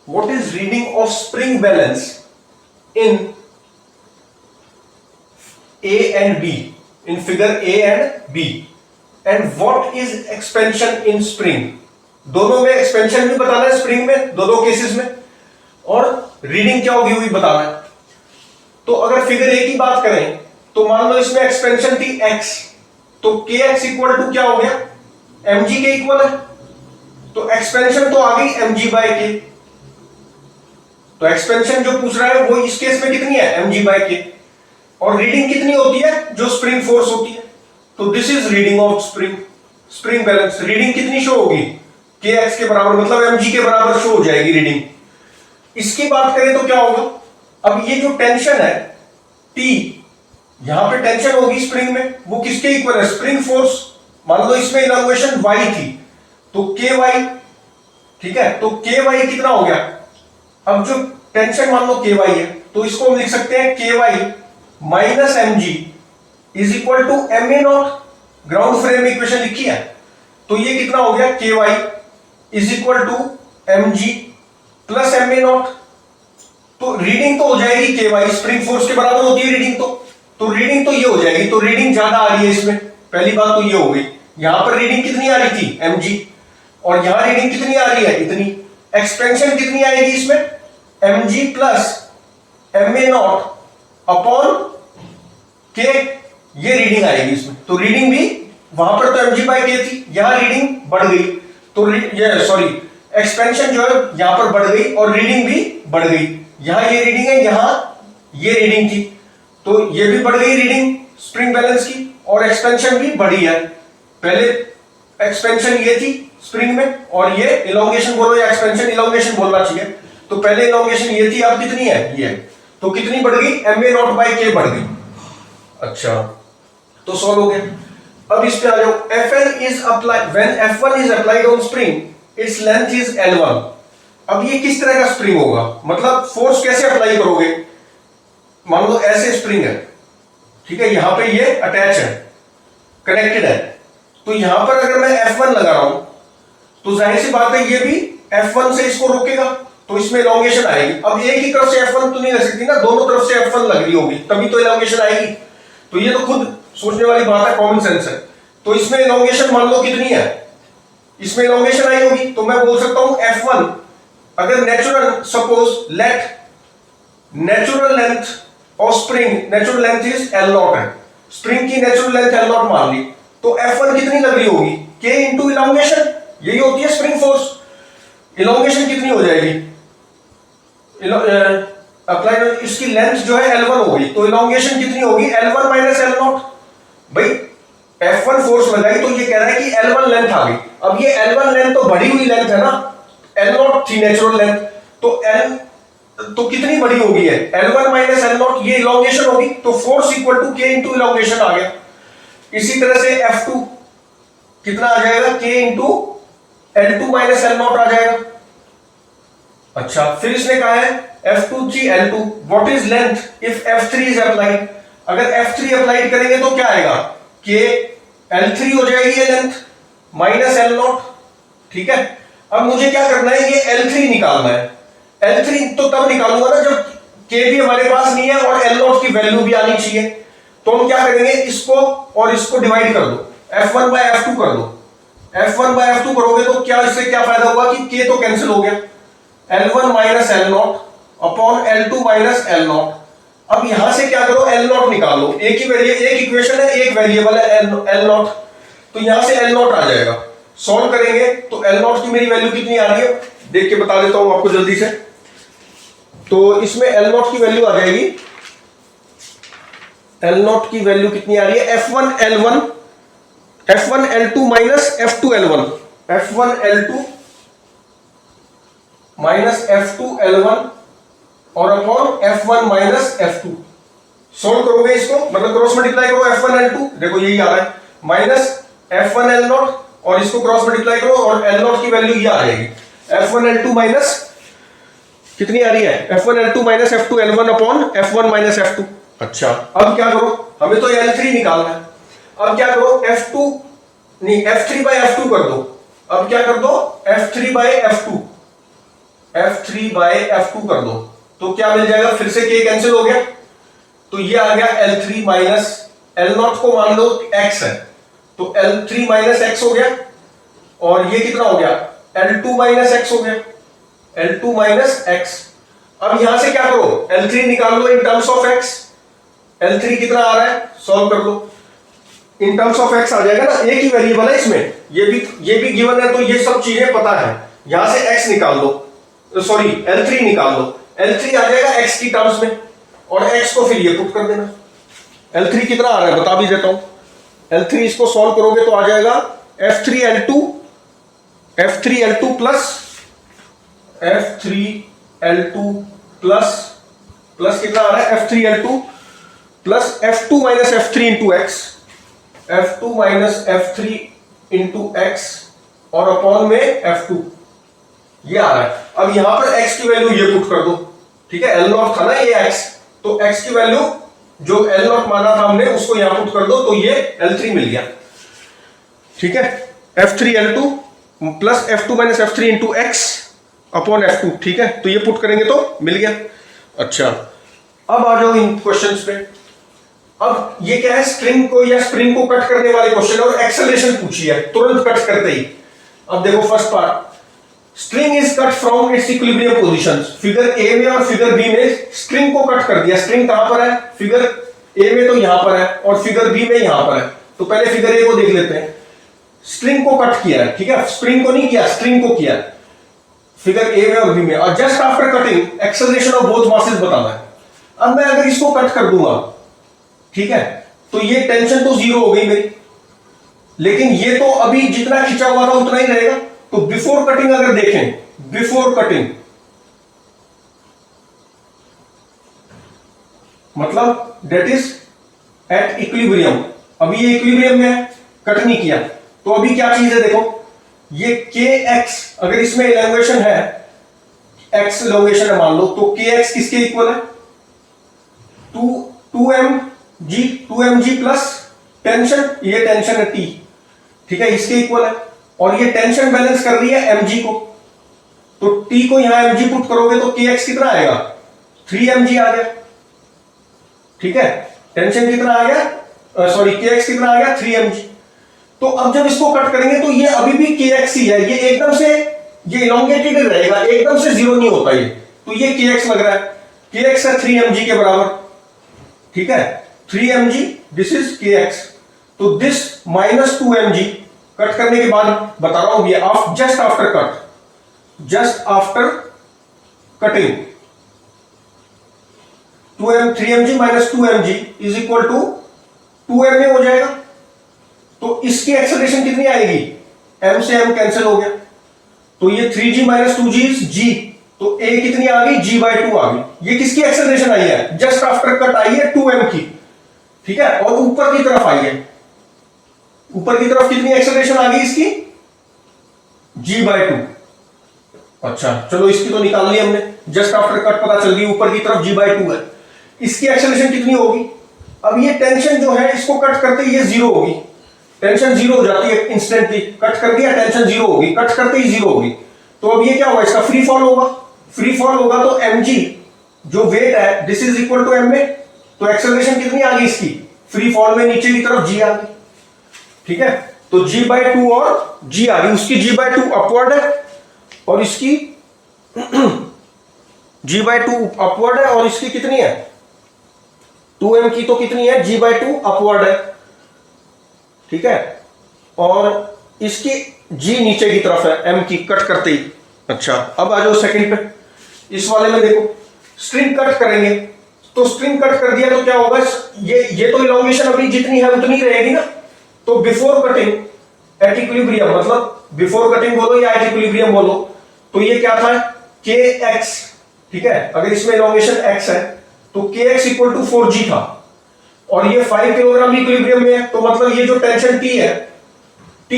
what is reading of spring balance in A and B, in figure A and B, and what is expansion in spring. दोनों में expansion भी बताना है spring में, दोनों cases में, और रीडिंग क्या होगी वो भी बताना है। तो अगर फिगर ए की बात करें तो मान लो इसमें एक्सपेंशन थी x, तो kx इक्वल टू क्या हो गया, mg के इक्वल है, तो एक्सपेंशन तो आ गई mg बाय k। तो एक्सपेंशन जो पूछ रहा है वो इस केस में कितनी है, mg बाय k, और रीडिंग कितनी होती है, जो स्प्रिंग फोर्स होती है। तो this is reading of spring balance. Reading कितनी शो होगी, kx के बराबर, मतलब mg के बराबर शो हो जाएगी रीडिंग। इसकी बात करें तो क्या होगा, अब ये जो टेंशन है T, यहां पे टेंशन होगी स्प्रिंग में, वो किसके इक्वल है, स्प्रिंग फोर्स। मान लो इसमें इलॉन्गेशन y थी तो ky, ठीक है, तो ky कितना हो गया, अब जो टेंशन मान लो ky है तो इसको हम लिख सकते हैं ky minus mg is equal to ma naught, ground frame equation लिखी है, तो ये कितना हो गया, ky is equal to mg plus ma naught. तो रीडिंग तो हो जाएगी ky, स्प्रिंग फोर्स के बराबर होती है रीडिंग, तो रीडिंग तो ये हो जाएगी, तो रीडिंग ज्यादा आ रही है इसमें, पहली बात तो ये हो गई। यहां पर रीडिंग कितनी आ रही थी, mg, और यहां रीडिंग कितनी आ रही है, इतनी। एक्सपेंशन कितनी आएगी इसमें, mg plus ma not upon k, ये रीडिंग आएगी इसमें। तो रीडिंग भी वहां पर तो mg बाय k थी, यहां रीडिंग बढ़ गई, तो ये सॉरी एक्सपेंशन जो है यहां पर बढ़ गई और रीडिंग भी बढ़ गई। यहां ये रीडिंग है, यहां ये रीडिंग थी, तो ये भी बढ़ गई रीडिंग स्प्रिंग बैलेंस की, और एक्सपेंशन भी बढ़ी है। पहले एक्सपेंशन ये थी स्प्रिंग में, और ये इलॉन्गेशन बोलो या एक्सपेंशन, इलॉन्गेशन बोलना चाहिए, तो पहले इलॉन्गेशन ये थी, अब कितनी है, ये, तो कितनी बढ़ गई, ma नॉट बाय k बढ़ गई। अच्छा, तो सॉल्व हो गया। अब इस पे आ जाओ, Fn is applied when F1 is applied on spring, its length is L1। अब ये किस तरह का स्प्रिंग होगा, मतलब फोर्स कैसे अप्लाई करोगे। मान लो ऐसे स्प्रिंग है, ठीक है, यहां पे ये अटैच है, कनेक्टेड है, तो यहां पर अगर मैं F1 लगा रहा हूं तो जाहिर सी बात है ये भी F1 से इसको रोकेगा, तो इसमें इलॉन्गेशन आएगी। अब एक ही तरफ से F1 तो नहीं लग सकती ना, दोनों तरफ से F1 लग रही होगी तभी तो इलॉन्गेशन आएगी। तो ये तो खुद सोचने वाली बात है, कॉमन सेंस है। तो इसमें इलॉन्गेशन मान लो कितनी है, इसमें इलॉन्गेशन आई होगी, तो मैं बोल सकता हूं F1, अगर natural, suppose let natural length of spring, natural length is L0 है, स्प्रिंग की नेचुरल लेंथ L0 मान ली, तो F1 कितनी लग रही होगी, K इंटू इलॉन्गेशन, यही होती है स्प्रिंग फोर्स। इलॉन्गेशन कितनी हो जाएगी, अप्लाइड, इसकी लेंथ जो है L1 होगी, तो इलॉन्गेशन कितनी होगी, L1 माइनस L0। भाई F1 फोर्स लगाई तो ये कह रहा है कि L1 लेंथ आ गई। अब ये L1 लेंथ तो बढ़ी हुई लेंथ है ना, L0 थी नेचुरल लेंथ, तो L तो कितनी बड़ी होगी है, L1 माइनस L0, ये इलॉन्गेशन होगी, तो force equal to K into elongation आ गया। इसी तरह से F2 कितना आ जाएगा, K into L2 minus L0 आ जाएगा। अच्छा, फिर इसने कहा है F2 L2, what is length if F3 is applied. अगर F3 अप्लाइड करेंगे तो क्या आएगा, K L3 हो जाएगी ये लेंथ माइनस L0, ठीक है। अब मुझे क्या करना है, ये L3 निकालना है। L3 तो तब निकालूंगा ना जब K भी हमारे पास नहीं है और L0 की वैल्यू भी आनी चाहिए। तो हम क्या करेंगे, इसको और इसको डिवाइड कर दो, F1 बाय F2 कर दो। F1 बाय F2 करोगे तो क्या, इससे क्या फायदा होगा कि K तो कैंसिल हो गया, L1 minus L0 upon L2 minus L0। अब यहां से क्या करो, L0 निकाल लो, एक ही एक इक्वेशन है, एक वेरिएबल है L0, तो यहां से L0 आ जाएगा। सॉल्व करेंगे तो L0 की मेरी वैल्यू कितनी आ रही है, देख के बता देता हूं आपको जल्दी से। तो इसमें L0 की वैल्यू आ जाएगी, L0 की वैल्यू कितनी आ रही है, F1 L1, F1 L2 minus F2 L1, F1 L2 minus F2 L1 और upon F1 minus F2। Solve करोगे इसको, मतलब क्रॉस मल्टीप्लाई करो F1 L2, देखो यही आ रहा है, माइनस F1 L0 और इसको क्रॉस मल्टीप्लाई करो और L0 की वैल्यू ये आ जाएगी, F1 L2 माइनस कितनी आ रही है, F1 L2 minus F2 L1 upon F1 minus F2। अच्छा, अब क्या करो, हमें तो L3 निकालना है। अब क्या करो, F2 नहीं, F3 बाय F2 कर दो। अब क्या कर दो, F3 bye F2, F3 F3 bye F2 कर दो तो क्या मिल जाएगा, फिर से K कैंसिल हो गया, तो ये आ गया L3 माइनस L0 को मान लो X है, तो L3 माइनस X हो गया, और ये कितना हो गया, L2 माइनस X हो गया, L2 माइनस X। अब यहां से क्या करो, L3 निकाल लो in terms of X, L3 कितना आ रहा है, सॉल्व कर लो, इन टर्म्स ऑफ X आ जाएगा ना, एक ही वेरिएबल है इसमें, ये भी गिवन है, तो ये सब चीजें पता है, यहां से X निकाल लो, सॉरी L3 निकाल लो, L3 आ जाएगा X की टर्म्स में, और X को फिर ये पुट कर देना। L3 कितना आ रहा है बता भी देता हूं, L3 इसको सॉल्व करोगे तो आ जाएगा F3L2 प्लस कितना आ रहा है, F3L2 plus F2 minus F3 into x, F2 minus F3 into x और अपॉन में F2, ये आ रहा है। अब यहां पर x की वैल्यू ये पुट कर दो, ठीक है, L0 था ना ये x, तो x की वैल्यू जो L0 माना था हमने उसको यहां पुट कर दो, तो ये L3 मिल गया, ठीक है, F3L2 plus F2 minus F3 into x upon F2, ठीक है, तो ये पुट करेंगे तो मिल गया। अच्छा, अब आ जाओ इन क्वेश्चंस पे। अब ये क्या है, स्ट्रिंग को या स्प्रिंग को कट करने वाले क्वेश्चन, और एक्सेलरेशन पूछी है तुरंत कट करते ही। अब देखो first part, string is cut from its equilibrium positions, figure A में और फिगर बी में स्ट्रिंग को कट कर दिया। स्ट्रिंग कहां पर है, फिगर ए में तो यहां पर है, और फिगर बी में यहां पर है, तो पहले फिगर ए को देख लेते हैं। स्ट्रिंग को कट किया है, ठीक है, स्प्रिंग को नहीं किया, स्ट्रिंग को किया फिगर ए में और बी में, और just after cutting acceleration of both masses बताना है। अब मैं अगर इसको कट कर दूंगा, ठीक है, तो ये टेंशन तो जीरो हो गई मेरी, लेकिन ये तो अभी जितना खिंचा हुआ था उतना ही रहेगा। तो बिफोर कटिंग अगर देखें, बिफोर कटिंग मतलब डेट इज एट इक्विलिब्रियम, अभी ये इक्विलिब्रियम में है, कट नहीं किया, तो अभी क्या चीज है देखो, ये kx अगर इसमें इलॉन्गेशन है, x इलॉन्गेशन है मान लो, तो kx किसके इक्वल है, 2mg प्लस टेंशन, ये टेंशन है t, ठीक है, इसके इक्वल है, और ये टेंशन बैलेंस कर रही है mg को, तो t को यहां mg पुट करोगे तो kx कितना आएगा, 3mg आ गया, ठीक है, टेंशन कितना आ गया, सॉरी kx कितना आ गया, 3mg। तो अब जब इसको कट करेंगे तो ये अभी भी kx ही है, ये एकदम से ये इलोंगेटेड रहेगा, एकदम से जीरो नहीं होता ये, तो ये kx लग रहा है, kx है 3mg के बराबर, ठीक है, 3mg, दिस इज kx, तो दिस माइनस 2mg, कट करने के बाद बता रहा हूं, ये just after cut, just after cutting 3mg minus 2mg is equal to 2ma हो जाएगा। तो इसकी एक्सेलरेशन कितनी आएगी, m से m कैंसिल हो गया, तो ये 3g minus 2g is g, तो a कितनी आ गई, g/2 आ गई। ये किसकी एक्सेलरेशन आई है, जस्ट आफ्टर कट आई है 2m की, ठीक है, और ऊपर की तरफ आई है, ऊपर की तरफ कितनी एक्सेलरेशन आ गई इसकी, g/2। अच्छा चलो, इसकी तो निकाल ली हमने, जस्ट आफ्टर कट पता चल गई, ऊपर की तरफ g/2 है, इसकी एक्सेलरेशन कितनी होगी। अब ये टेंशन जो है इसको कट करते ये जीरो होगी, टेंशन जीरो हो जाती है इंस्टेंटली, कट कर दिया टेंशन जीरो होगी, कट करते ही जीरो होगी, तो अब ये क्या होगा, इसका फ्री फॉल होगा, फ्री फॉल होगा तो mg जो वेट है this is equal to m में, तो एक्सेलरेशन कितनी आ गई इसकी, फ्री फॉल में नीचे की तरफ g आ गई, ठीक है, तो g/2 और g आ गई, उसकी g/2 अपवर्ड है और इसकी g/2 अपवर्ड है, और इसकी कितनी है 2m की, तो कितनी है g/2 अपवर्ड है, ठीक है, और इसकी g नीचे की तरफ है m की, कट करते ही। अच्छा अब आ जाओ सेकंड पे, इस वाले में देखो स्ट्रिंग कट करेंगे, तो स्ट्रिंग कट कर दिया तो क्या होगा, ये तो इलॉन्गेशन अभी जितनी है उतनी रहेगी ना, तो बिफोर कटिंग एट इक्विलिब्रियम, मतलब बिफोर कटिंग बोलो या एट इक्विलिब्रियम बोलो, तो ये क्या था kx, ठीक है, अगर इसमें इलॉन्गेशन x है तो kx इक्वल टू 4g था, और ये 5 किलोग्राम इक्विलिब्रियम में है, तो मतलब ये जो टेंशन t है, t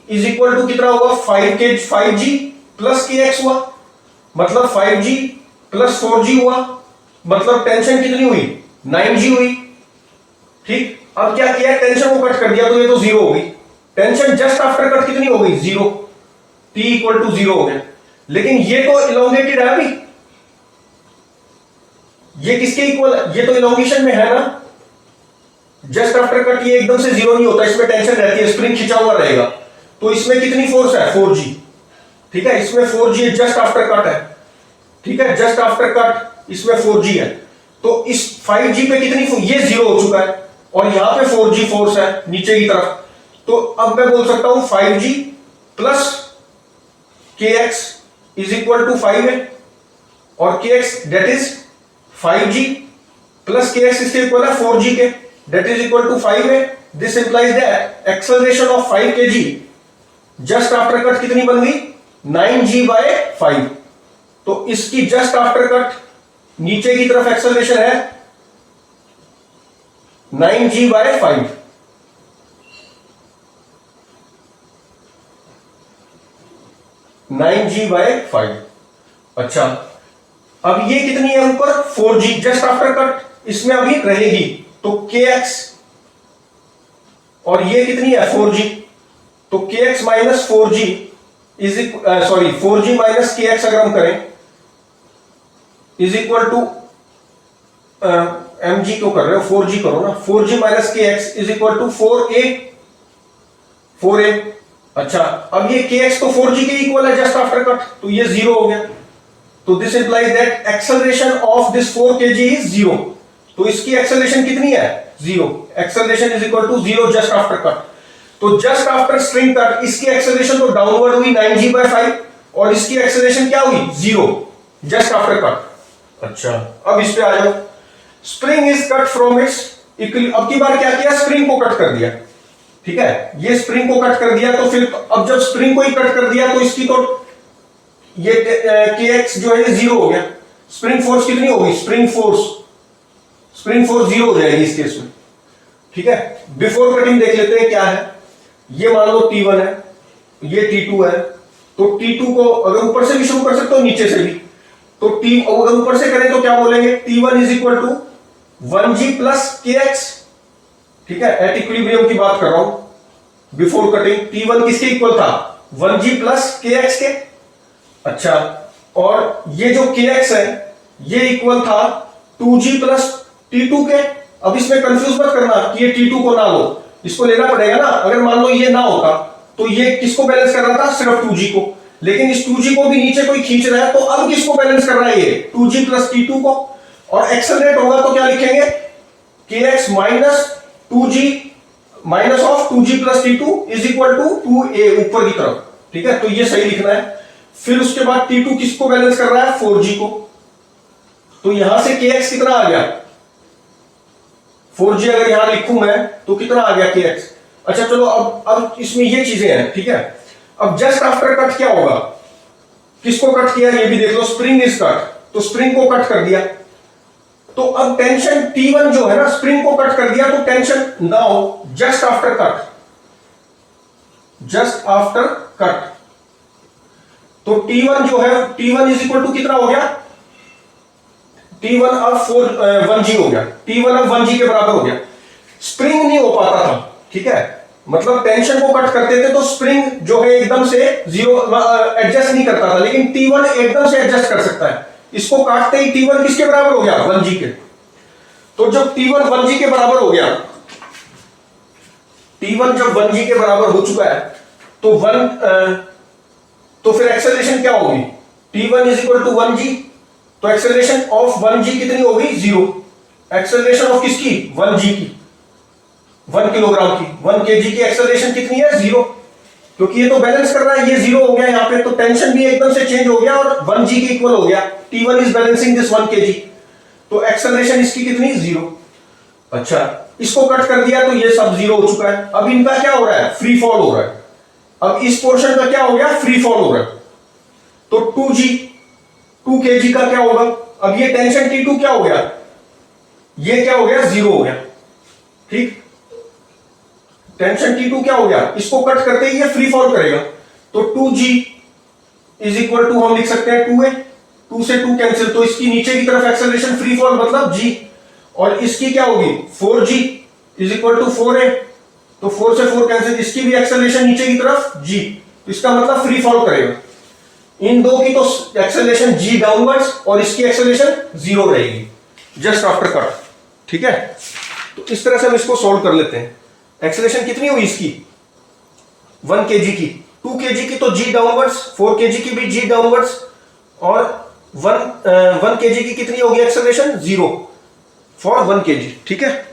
इज इक्वल टू कितना होगा, 5g प्लस kx हुआ, मतलब 5g प्लस 4g हुआ, मतलब टेंशन कितनी हुई, 9g हुई, ठीक। अब क्या किया, टेंशन को कट कर दिया तो ये तो जीरो हो गई, टेंशन जस्ट आफ्टर कट कितनी हो गई, zero, t equal to zero हो गया, लेकिन ये तो इलोंगेटेड है अभी, ये किसके इक्वल है? ये तो इलोंगेशन में है ना, जस्ट आफ्टर कट ये एकदम से जीरो नहीं होता, इसमें टेंशन रहती है, स्प्रिंग खिंचा हुआ रहेगा। तो इसमें कितनी फोर्स है? 4G। ठीक है, इसमें 4G जस्ट आफ्टर कट है। ठीक है, जस्ट आफ्टर कट इसमें 4G है। तो इस 5G पे कितनी, ये जीरो हो चुका है और यहां पे 4G फोर्स है नीचे की तरफ। तो अब मैं बोल सकता हूं 5G plus kx is equal to 5 है, और kx that is 5G plus kx इसके इक्वल है 4G के, डेट इज इक्वल टू 5 है। This implies that acceleration of 5 kg just after cut कितनी बन गई? 9G/5। तो इसकी जस्ट आफ्टर कट नीचे की तरफ एक्सेलरेशन है 9G/5। अच्छा, अब ये कितनी है ऊपर? 4G जस्ट आफ्टर कट, इसमें अभी रहेगी तो kx, और ये कितनी है? 4G। तो kx minus 4G is 4G minus kx अगर हम करें इज इक्वल टू mg क्यों कर रहे हो? 4G करो ना। 4G minus kx is equal to 4a। अच्छा, अब ये kx तो 4G के इक्वल है जस्ट आफ्टर कट, तो ये जीरो हो गया। तो this implies that acceleration of this 4 kg is zero. तो इसकी एक्सेलरेशन कितनी है? Zero. Acceleration is equal to zero just after cut. तो जस्ट आफ्टर स्प्रिंग कट इसकी एक्सेलरेशन तो डाउनवर्ड हुई 9G/5, और इसकी एक्सेलरेशन क्या हुई? Zero just after cut. अच्छा, अब इस पे आ जाओ। Spring is cut from its equilibrium. अब की बार क्या किया? स्प्रिंग को कट कर दिया। ठीक है, ये स्प्रिंग को कट कर दिया, तो फिर अब जब स्प्रिंग को ही कट कर दिया तो इसकी तो ये kx जो है जीरो हो गया। स्प्रिंग फोर्स कितनी होगी? स्प्रिंग फोर्स जीरो हो जाएगी इस केस में। ठीक है, बिफोर कटिंग देख लेते हैं क्या है। ये मान लो T1 है, ये T2 है। तो T2 को अगर ऊपर से भी शुरू कर सकते हो, नीचे से भी। तो अगर ऊपर से करें तो क्या बोलेंगे? T1 is equal to 1G plus kx। ठीक है, एट इक्विलिब्रियम की बात कर रहा हूं। बिफोर कटिंग T1 किसके इक्वल था? 1G प्लस kx के। अच्छा, और ये जो kx है ये इक्वल था 2G प्लस T2 के। अब इसमें कंफ्यूज मत करना कि ये T2 को ना लो, इसको लेना पड़ेगा ना। अगर मान लो ये ना होता तो ये किसको बैलेंस कर रहा था? सिर्फ 2G को। लेकिन इस 2G को भी नीचे कोई खींच रहा है, तो अब किसको बैलेंस कर रहा है? ये 2G प्लस T2 को। और एक्सेलरेट होगा तो क्या लिखेंगे? kx minus 2G minus of 2G plus T2 is equal to 2a ऊपर की तरफ। ठीक है, तो ये सही लिखना है। फिर उसके बाद T2 किसको बैलेंस कर रहा है? 4G को। तो यहां से kx कितना आ गया? 4G अगर यहां लिखूं मैं तो कितना आ गया kx? अच्छा चलो, अब इसमें ये चीजें हैं। ठीक है, अब जस्ट आफ्टर कट क्या होगा? किसको कट किया ये भी देख लो। स्प्रिंग इज कट, तो स्प्रिंग को कट कर दिया। तो अब टेंशन T1 जो है ना, स्प्रिंग को कट कर दिया, तो tension now just after cut, तो T1 जो है, T1 इज इक्वल टू कितना हो गया? T1 अब 1G हो गया। T1 अब 1G के बराबर हो गया। स्प्रिंग नहीं हो पाता था। ठीक है, मतलब टेंशन को कट करते थे तो स्प्रिंग जो है एकदम से जीरो एडजस्ट नहीं करता था, लेकिन T1 एकदम से एडजस्ट कर सकता है। इसको काटते ही T1 किसके बराबर हो गया? 1G के। तो जब T1 1G के बराबर हो गया, T1 जब 1G के बराबर हो चुका है, तो फिर एक्सेलरेशन क्या होगी? T1 is equal to 1G, तो एक्सेलरेशन ऑफ 1G कितनी होगी? जीरो। एक्सेलरेशन ऑफ किसकी? 1G की, 1 किलोग्राम की। 1 kg की एक्सेलरेशन कितनी है? जीरो, क्योंकि ये तो बैलेंस कर रहा है। ये जीरो हो गया यहाँ पे, तो टेंशन भी एकदम से चेंज हो गया और 1G के इक्वल हो गया। T1 is balancing this 1 kg, तो एक्सेलरेशन इसकी कितनी? जीरो। अच्छा, इसको कट कर दिया तो ये सब जीरो हो चुका है। अब इनका क्या हो रहा है? फ्री फॉल हो रहा है। अब इस पोर्शन का क्या हो गया? फ्री फॉल हो रहा है। तो 2 kg का क्या होगा? अब ये टेंशन T2 क्या हो गया? ये क्या हो गया? जीरो हो गया। ठीक, टेंशन T2 क्या हो गया? इसको कट करते ही ये फ्री फॉल करेगा। तो 2G इज इक्वल टू हम लिख सकते हैं 2a। 2 से 2 कैंसिल, तो इसकी नीचे की तरफ एक्सेलरेशन फ्री फॉल मतलब G, और इसकी क्या होगी? 4G is equal to 4a। तो 4 से 4 कैंसिल, इसकी भी एक्सेलरेशन नीचे की तरफ G, तो इसका मतलब फ्री फॉल करेगा। इन दो की तो एक्सेलरेशन G डाउनवर्ड्स और इसकी एक्सेलरेशन जीरो रहेगी। जस्ट आफ्टर कट, ठीक है। तो इस तरह से हम इसको सॉल्व कर लेते हैं। एक्सेलरेशन कितनी हुई इसकी 1 kg की, 2 kg की तो जी डाउनवर्ड्स, 4 kg की भी जी डाउनवर्ड्स, और 1 kg की कितनी होगी एक्सेलरेशन 0 फॉर 1 kg, ठीक है।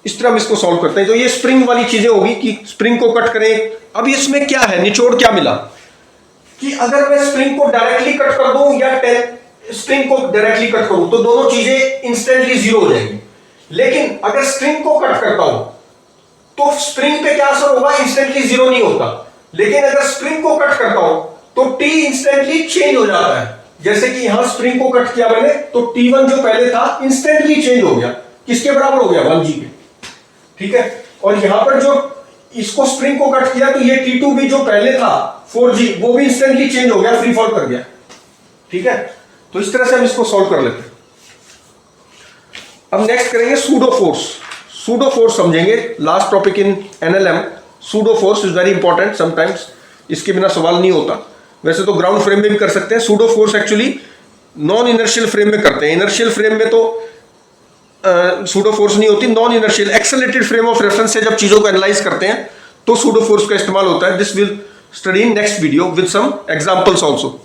इस तरह हम इसको सॉल्व करते हैं। तो ये स्प्रिंग वाली चीजें होगी कि स्प्रिंग को कट करें। अब इसमें क्या है, निचोड़ क्या मिला कि अगर मैं स्प्रिंग को डायरेक्टली कट कर दूं या स्प्रिंग को डायरेक्टली कट करूं तो दोनों चीजें इंस्टेंटली 0 हो जाएंगी। लेकिन अगर स्प्रिंग को कट करता हूं तो स्प्रिंग पे क्या असर होगा, इंस्टेंटली 0 नहीं होता। लेकिन अगर स्प्रिंग को कट करता हूं तो T इंस्टेंटली चेंज हो जाता है। जैसे कि यहां स्प्रिंग को कट किया मैंने तो T1 जो पहले था इंस्टेंटली चेंज हो गया, किसके बराबर हो गया 1G के, ठीक है। और यहां पर जो इसको स्प्रिंग को कट किया तो ये T2 भी जो पहले था 4G वो भी इंस्टेंटली चेंज हो गया, फ्री फॉल कर गया, ठीक है। तो इस तरह से हम इसको सॉल्व कर लेते हैं। अब नेक्स्ट करेंगे सूडो फोर्स। सूडो फोर्स समझेंगे, last topic in NLM. Pseudo force is very important, sometimes इसके बिना सवाल नहीं होता। वैसे तो ग्राउंड फ्रेम में भी कर सकते हैं। Pseudo force actually non inertial frame में करते हैं। इनर्शियल फ्रेम में तो सूडो फोर्स नहीं होती। Non inertial accelerated frame of reference से जब चीजों को एनालाइज करते हैं तो सूडो फोर्स का इस्तेमाल होता है। This will study in next video with some examples also.